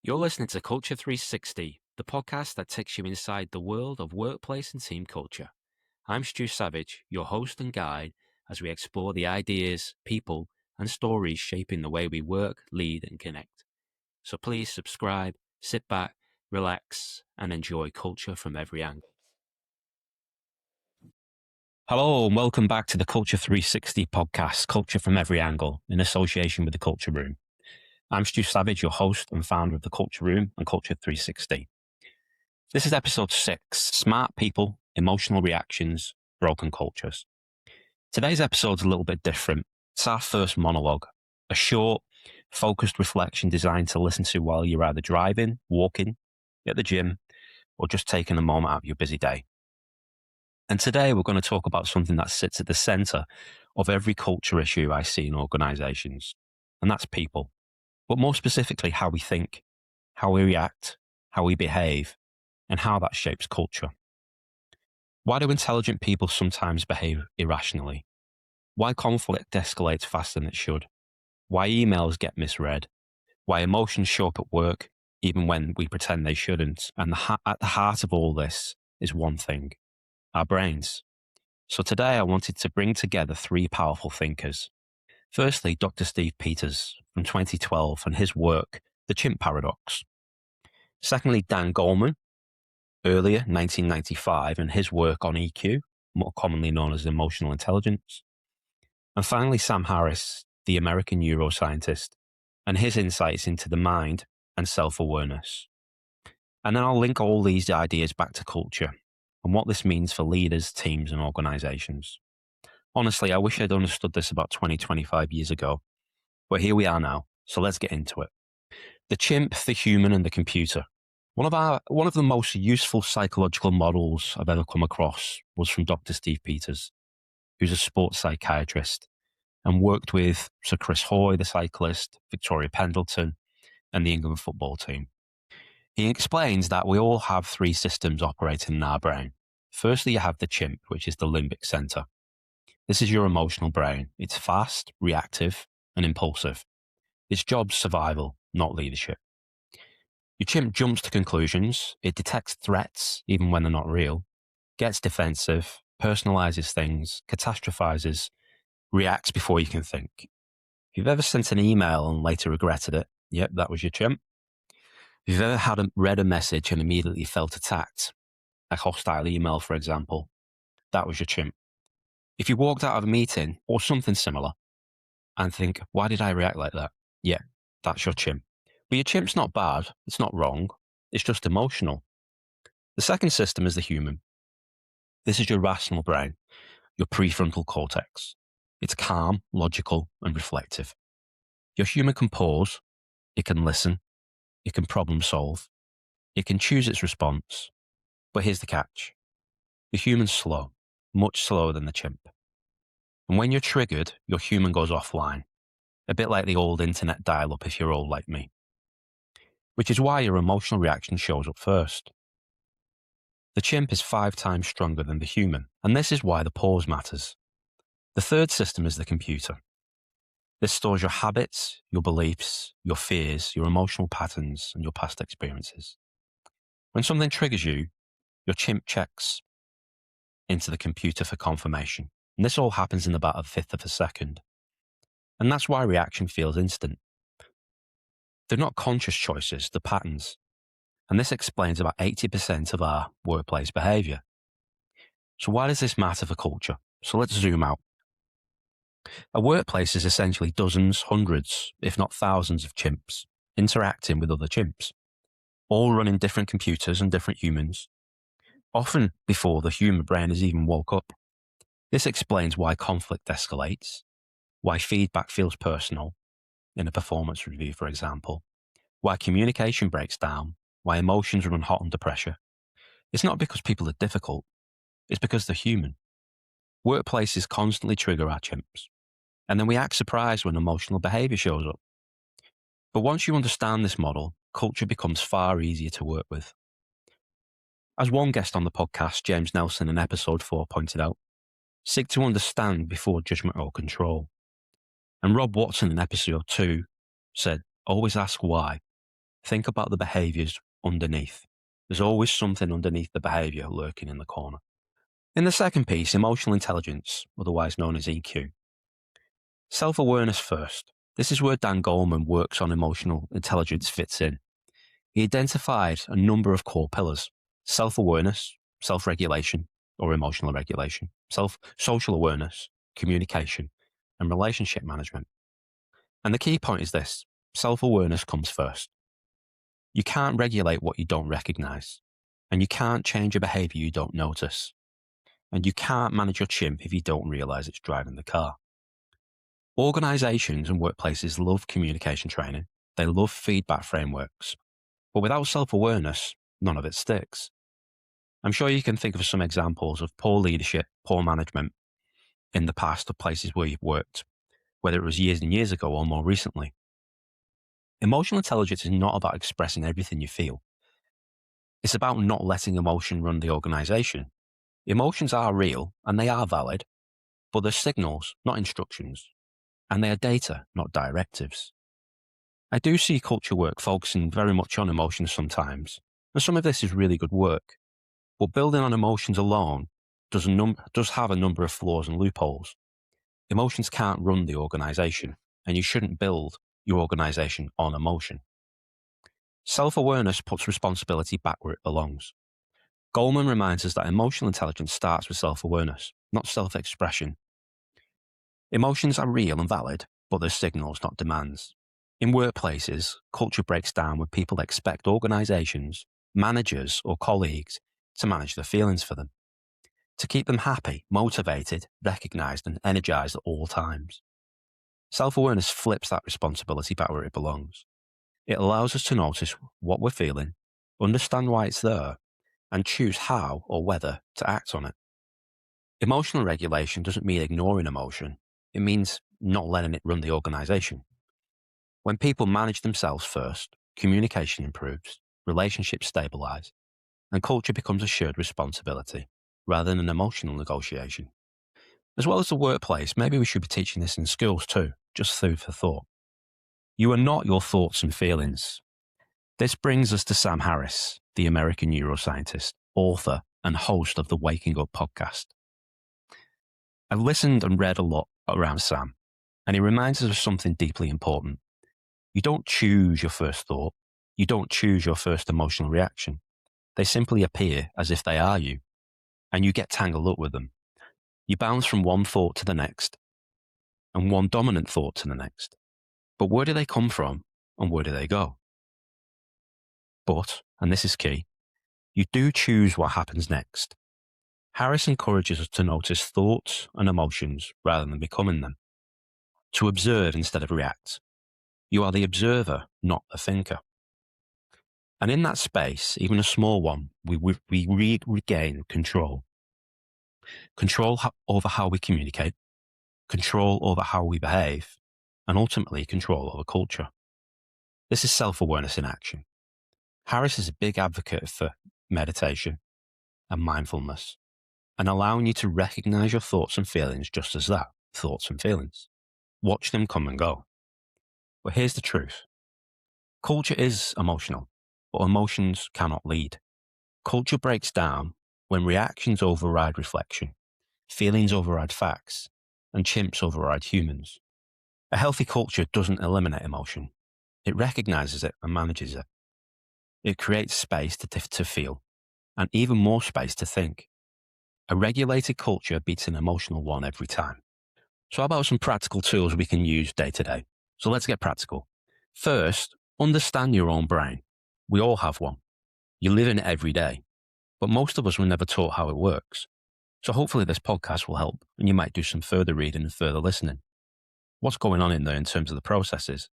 You're listening to Culture 360, the podcast that takes you inside the world of workplace and team culture. I'm Stu Savage, your host and guide, as we explore the ideas, people, and stories shaping the way we work, lead, and connect. So please subscribe, sit back, relax, and enjoy culture from every angle. Hello, and welcome back to the Culture 360 podcast, Culture from Every Angle, in association with the Culture Room. I'm Stu Savage, your host and founder of the Culture Room and Culture 360. This is episode 6, Smart People, Emotional Reactions, Broken Cultures. Today's episode's a little bit different. It's our first monologue, a short, focused reflection designed to listen to while you're either driving, walking, at the gym, or just taking a moment out of your busy day. And today we're going to talk about something that sits at the center of every culture issue I see in organizations, and that's people. But more specifically, how we think, how we react, how we behave, and how that shapes culture. Why do intelligent people sometimes behave irrationally? Why conflict escalates faster than it should? Why emails get misread? Why emotions show up at work even when we pretend they shouldn't? And at the heart of all this is one thing, our brains. So today I wanted to bring together 3 powerful thinkers. Firstly, Dr. Steve Peters from 2012 and his work, The Chimp Paradox. Secondly, Dan Goleman, earlier 1995, and his work on EQ, more commonly known as emotional intelligence. And finally, Sam Harris, the American neuroscientist, and his insights into the mind and self-awareness. And then I'll link all these ideas back to culture and what this means for leaders, teams, and organizations. Honestly, I wish I'd understood this about 20, 25 years ago, but here we are now, so let's get into it. The chimp, the human, and the computer. One of the most useful psychological models I've ever come across was from Dr. Steve Peters, who's a sports psychiatrist and worked with Sir Chris Hoy, the cyclist, Victoria Pendleton, and the England football team. He explains that we all have 3 systems operating in our brain. Firstly, you have the chimp, which is the limbic center. This is your emotional brain. It's fast, reactive, and impulsive. Its job's survival, not leadership. Your chimp jumps to conclusions. It detects threats, even when they're not real, gets defensive, personalizes things, catastrophizes, reacts before you can think. If you've ever sent an email and later regretted it, yep, that was your chimp. If you've ever read a message and immediately felt attacked, a hostile email, for example, that was your chimp. If you walked out of a meeting or something similar and think, why did I react like that? Yeah, that's your chimp. But your chimp's not bad. It's not wrong. It's just emotional. The second system is the human. This is your rational brain, your prefrontal cortex. It's calm, logical, and reflective. Your human can pause. It can listen. It can problem solve. It can choose its response. But here's the catch. The human's slow, much slower than the chimp. And when you're triggered, your human goes offline. A bit like the old internet dial-up if you're old like me. Which is why your emotional reaction shows up first. The chimp is 5 times stronger than the human, and this is why the pause matters. The third system is the computer. This stores your habits, your beliefs, your fears, your emotional patterns, and your past experiences. When something triggers you, your chimp checks into the computer for confirmation. And this all happens in about 1/5 of a second. And that's why reaction feels instant. They're not conscious choices, they're patterns. And this explains about 80% of our workplace behavior. So why does this matter for culture? So let's zoom out. A workplace is essentially dozens, hundreds, if not thousands of chimps interacting with other chimps, all running different computers and different humans, often before the human brain has even woke up. This explains why conflict escalates, why feedback feels personal in a performance review, for example, why communication breaks down, why emotions run hot under pressure. It's not because people are difficult, it's because they're human. Workplaces constantly trigger our chimps, and then we act surprised when emotional behavior shows up. But once you understand this model, culture becomes far easier to work with. As one guest on the podcast, James Nelson, in episode 4 pointed out, seek to understand before judgment or control. And Rob Watson in episode 2 said, always ask why. Think about the behaviors underneath. There's always something underneath the behavior lurking in the corner. In the second piece, emotional intelligence, otherwise known as EQ. Self-awareness first. This is where Dan Goleman works on emotional intelligence fits in. He identified a number of core pillars: self-awareness, self-regulation or emotional regulation, social awareness, communication, and relationship management. And the key point is this: self-awareness comes first. You can't regulate what you don't recognize, and you can't change a behavior you don't notice, and you can't manage your chimp if you don't realize it's driving the car. Organizations and workplaces love communication training. They love feedback frameworks. But without self-awareness, none of it sticks. I'm sure you can think of some examples of poor leadership, poor management in the past of places where you've worked, whether it was years and years ago or more recently. Emotional intelligence is not about expressing everything you feel. It's about not letting emotion run the organization. Emotions are real and they are valid, but they're signals, not instructions, and they are data, not directives. I do see culture work focusing very much on emotions sometimes, and some of this is really good work. But building on emotions alone does have a number of flaws and loopholes. Emotions can't run the organization, and you shouldn't build your organization on emotion. Self-awareness puts responsibility back where it belongs. Goleman reminds us that emotional intelligence starts with self-awareness, not self-expression. Emotions are real and valid, but they're signals, not demands. In workplaces, culture breaks down when people expect organizations, managers, or colleagues to manage their feelings for them, to keep them happy, motivated, recognized, and energized at all times. Self-awareness flips that responsibility back where it belongs. It allows us to notice what we're feeling, understand why it's there, and choose how or whether to act on it. Emotional regulation doesn't mean ignoring emotion. It means not letting it run the organization. When people manage themselves first, communication improves, relationships stabilize, and culture becomes a shared responsibility rather than an emotional negotiation. As well as the workplace, maybe we should be teaching this in schools too, just food for thought. You are not your thoughts and feelings. This brings us to Sam Harris, the American neuroscientist, author, and host of the Waking Up podcast. I've listened and read a lot around Sam, and he reminds us of something deeply important. You don't choose your first thought. You don't choose your first emotional reaction. They simply appear as if they are you, and you get tangled up with them. You bounce from one thought to the next, and one dominant thought to the next. But where do they come from, and where do they go? But, and this is key, you do choose what happens next. Harris encourages us to notice thoughts and emotions rather than becoming them, to observe instead of react. You are the observer, not the thinker. And in that space, even a small one, we regain control. Control over how we communicate, control over how we behave, and ultimately control over culture. This is self-awareness in action. Harris is a big advocate for meditation and mindfulness, and allowing you to recognize your thoughts and feelings just as that, thoughts and feelings. Watch them come and go. But here's the truth. Culture is emotional, but emotions cannot lead. Culture breaks down when reactions override reflection, feelings override facts, and chimps override humans. A healthy culture doesn't eliminate emotion. It recognizes it and manages it. It creates space to feel, and even more space to think. A regulated culture beats an emotional one every time. So how about some practical tools we can use day to day? So let's get practical. First, understand your own brain. We all have one. You live in it every day, but most of us were never taught how it works. So hopefully this podcast will help, and you might do some further reading and further listening. What's going on in there in terms of the processes,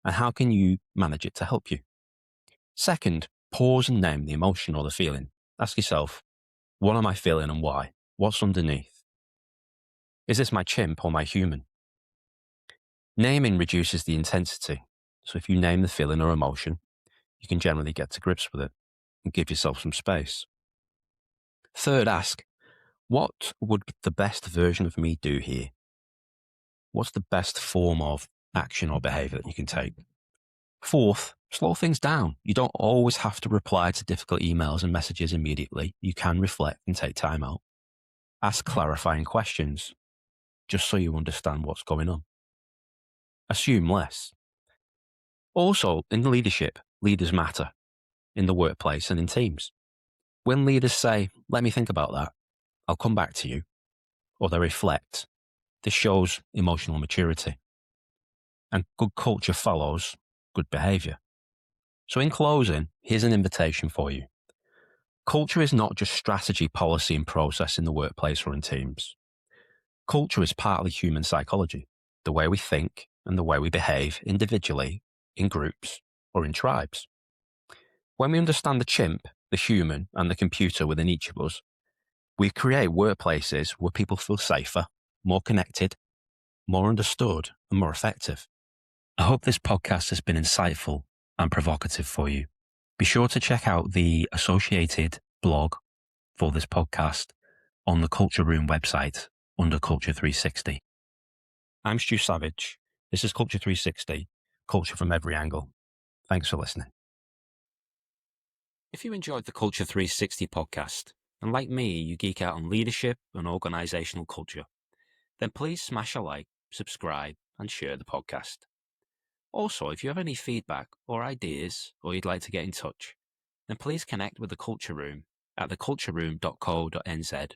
and how can you manage it to help you? Second, pause and name the emotion or the feeling. Ask yourself, what am I feeling and why? What's underneath? Is this my chimp or my human? Naming reduces the intensity. So if you name the feeling or emotion, you can generally get to grips with it and give yourself some space. Third, ask, what would the best version of me do here? What's the best form of action or behavior that you can take? Fourth, slow things down. You don't always have to reply to difficult emails and messages immediately. You can reflect and take time out. Ask clarifying questions, just so you understand what's going on. Assume less. Also, in leadership, leaders matter in the workplace and in teams. When leaders say, let me think about that, I'll come back to you, or they reflect, this shows emotional maturity. And good culture follows good behavior. So in closing, here's an invitation for you. Culture is not just strategy, policy, and process in the workplace or in teams. Culture is partly human psychology, the way we think and the way we behave individually, in groups, or in tribes. When we understand the chimp, the human, and the computer within each of us, we create workplaces where people feel safer, more connected, more understood, and more effective. I hope this podcast has been insightful and provocative for you. Be sure to check out the associated blog for this podcast on the Culture Room website under Culture 360. I'm Stu Savage. This is Culture 360, culture from every angle. Thanks for listening. If you enjoyed the Culture 360 podcast, and like me, you geek out on leadership and organisational culture, then please smash a like, subscribe, and share the podcast. Also, if you have any feedback or ideas, or you'd like to get in touch, then please connect with the Culture Room at thecultureroom.co.nz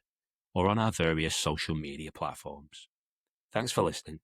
or on our various social media platforms. Thanks for listening.